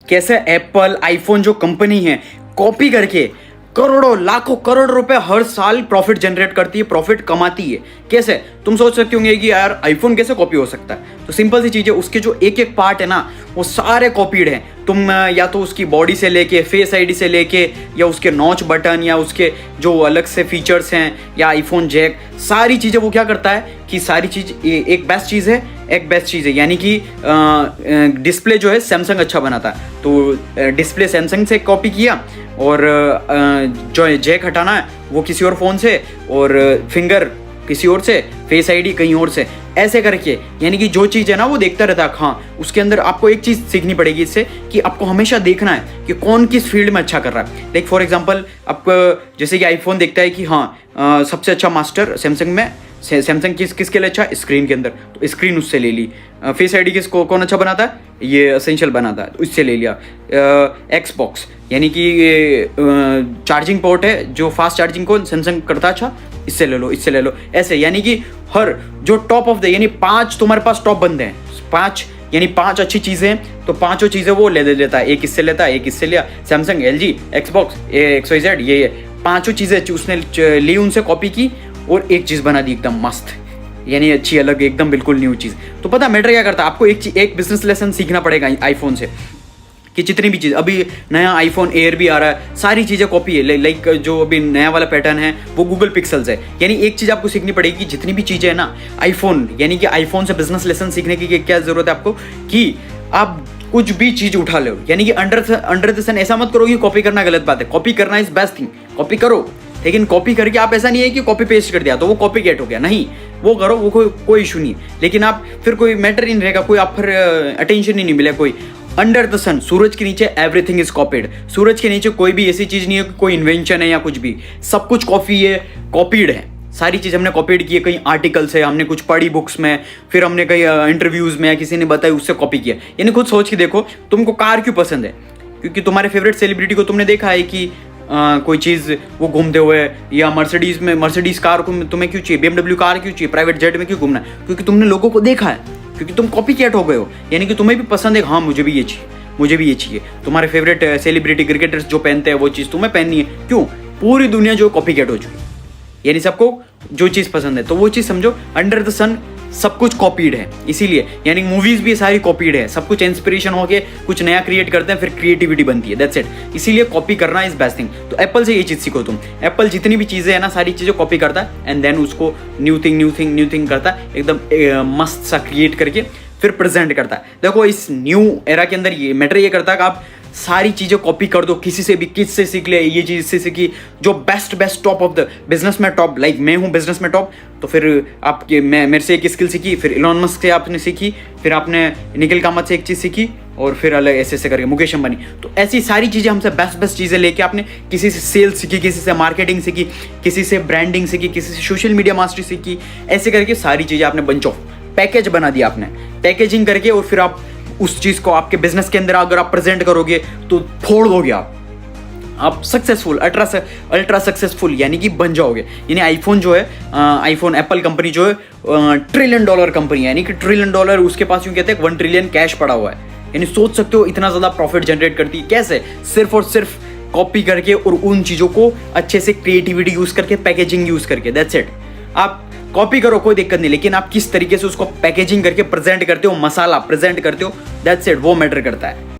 कैसे Apple iPhone जो company है कॉपी करके करोड़ों लाखों करोड़ रुपए हर साल प्रॉफिट जनरेट करती है, प्रॉफिट कमाती है। कैसे? तुम सोच सकते होंगे कि यार आईफोन कैसे कॉपी हो सकता है। तो सिंपल सी चीज है, उसके जो एक एक पार्ट है ना वो सारे कॉपीड हैं। तुम या तो उसकी बॉडी से लेके फेस आईडी से लेके या उसके नॉच बटन या उसके जो अलग से फीचर्स हैं या आईफोन जैक, सारी चीज़ें वो क्या करता है कि सारी चीज़ एक बेस्ट चीज़ है, एक बेस्ट चीज़ है। यानी कि डिस्प्ले जो है सैमसंग अच्छा बनाता है, तो डिस्प्ले सैमसंग से कॉपी किया और जो जैक हटाना है वो किसी और फ़ोन से और फिंगर किसी और से, फेस आईडी कहीं और से, ऐसे करके। यानी कि जो चीज़ है ना वो देखता रहता है। हाँ, उसके अंदर आपको एक चीज़ सीखनी पड़ेगी इससे कि आपको हमेशा देखना है कि कौन किस फील्ड में अच्छा कर रहा है। लाइक फॉर एग्जांपल आपको जैसे कि आईफोन देखता है कि हाँ सबसे अच्छा मास्टर सैमसंग में, सैमसंग किसके लिए अच्छा, स्क्रीन के अंदर, तो स्क्रीन उससे ले ली। फेस आईडी किसको कौन अच्छा बनाता है, ये एसेंशियल बनाता है, तो इससे ले लिया। एक्सबॉक्स यानी कि चार्जिंग पोर्ट है, जो फास्ट चार्जिंग को सैमसंग करता अच्छा, इससे ले लो, इससे ले लो, ऐसे। यानी कि हर जो टॉप ऑफ द, यानी 5 तुम्हारे पास टॉप बंदे हैं, 5 यानी 5 अच्छी चीज़ें हैं, तो 5 चीज़ें वो ले लेता है। एक इससे लेता है, एक इससे लिया, सैमसंग, एलजी, एक्सबॉक्स, XYZ, ये 5 चीज़ें उसने ली, उनसे कॉपी की और एक चीज़ बना दी एकदम मस्त, यानी अच्छी, अलग, एकदम बिल्कुल न्यू चीज़। तो पता मैटर क्या करता है, आपको एक बिजनेस लेसन सीखना पड़ेगा आईफोन से कि जितनी भी चीज़, अभी नया आईफोन एयर भी आ रहा है, सारी चीज़ें कॉपी है। लाइक जो अभी नया वाला पैटर्न है वो गूगल पिक्सल्स है। यानी एक चीज़ आपको सीखनी पड़ेगी कि जितनी भी चीज़ें है ना आईफोन, यानी कि आईफोन से बिजनेस लेसन सीखने की क्या ज़रूरत है आपको, कि आप कुछ भी चीज़ उठा लो। यानी कि अंडर द सन ऐसा मत करो कि कॉपी करना गलत बात है। कॉपी करना इज बेस्ट थिंग, कॉपी करो, लेकिन कॉपी करके आप ऐसा नहीं है कि कॉपी पेस्ट कर दिया तो वो कॉपी गेट हो गया, नहीं, वो करो, वो कोई इशू नहीं। लेकिन आप फिर कोई मैटर ही नहीं रहेगा, कोई आप फिर अटेंशन ही नहीं मिलेगा कोई। अंडर द सन, सूरज के नीचे एवरीथिंग इज कॉपीड। सूरज के नीचे कोई भी ऐसी चीज़ नहीं है कि कोई इन्वेंशन है या कुछ भी, सब कुछ कॉपी है, कॉपीड है। सारी चीज़ हमने कॉपीड की है, कहीं आर्टिकल से हमने कुछ पढ़ी बुक्स में, फिर हमने कहीं इंटरव्यूज़ में या किसी ने बताई उससे कॉपी किया। यानी खुद सोच के देखो, तुमको कार क्यों पसंद है, क्योंकि तुम्हारे फेवरेट सेलिब्रिटी को तुमने देखा है कि कोई चीज़ वो घूमते हुए, या मर्सिडीज़ कार को तुम्हें क्यों चाहिए, BMW कार क्यों चाहिए, प्राइवेट जेट में क्यों घूमना है, क्योंकि तुमने लोगों को देखा है, क्योंकि तुम कॉपी कैट हो गए हो। यानी कि तुम्हें भी पसंद है, हाँ मुझे भी ये चाहिए, मुझे भी ये चाहिए। तुम्हारे फेवरेट सेलिब्रिटी क्रिकेटर्स जो पहनते हैं वो चीज़ तुम्हें पहननी है, क्यों, पूरी दुनिया जो कॉपी कैट हो चुकी है। यानी सबको जो चीज़ पसंद है, तो वो चीज़ समझो अंडर द सन सब कुछ कॉपीड है। इसीलिए यानी मूवीज भी सारी कॉपीड है, सब कुछ इंस्पिरेशन होके कुछ नया क्रिएट करते हैं, फिर क्रिएटिविटी बनती है, दैट्स इट। इसीलिए कॉपी करना इज बेस्ट थिंग। तो एप्पल से ये चीज़ सीखो तुम। एप्पल जितनी भी चीज़ें है ना, सारी चीज़ें कॉपी करता है एंड देन उसको न्यू थिंग करता है, एकदम मस्त सा क्रिएट करके फिर प्रेजेंट करता है। देखो इस न्यू एरा के अंदर ये मैटर ये करता है कि आप सारी चीज़ें कॉपी कर दो, किसी से भी, किससे सीख ले, ये चीज़ से सीखी, जो best top of the business में टॉप, लाइक मैं हूँ बिजनेस में टॉप, तो फिर आपके मेरे से एक स्किल सीखी, फिर इलॉन मस्क से आपने सीखी, फिर आपने निखिल कामत से एक चीज़ सीखी, और फिर अलग ऐसे करके मुकेश अंबानी। तो ऐसी सारी चीज़ें हमसे बेस्ट चीज़ें लेके आपने किसी से सेल्स सीखी, किसी से मार्केटिंग सीखी, किसी से ब्रांडिंग सीखी, किसी से सोशल मीडिया मास्टरी सीखी, ऐसे करके सारी चीज़ें आपने बंच ऑफ पैकेज बना दिया आपने, पैकेजिंग करके, और फिर आप उस चीज़ को आपके बिजनेस के अंदर अगर आप प्रेजेंट करोगे तो फोड़ दोगे आप सक्सेसफुल, अल्ट्रा सक्सेसफुल यानी कि बन जाओगे। यानी आईफोन जो है, आईफोन एप्पल कंपनी जो है $1 ट्रिलियन कंपनी है, यानी कि $1 ट्रिलियन उसके पास यूँ कहते हैं 1 ट्रिलियन कैश पड़ा हुआ है। यानी सोच सकते हो इतना ज़्यादा प्रॉफिट जनरेट करती है कैसे, सिर्फ और सिर्फ कॉपी करके और उन चीज़ों को अच्छे से क्रिएटिविटी यूज़ करके, पैकेजिंग यूज़ करके, दैट्स इट। आप कॉपी करो कोई दिक्कत नहीं, लेकिन आप किस तरीके से उसको पैकेजिंग करके प्रेजेंट करते हो, मसाला प्रेजेंट करते हो, दैट्स इट, वो मैटर करता है।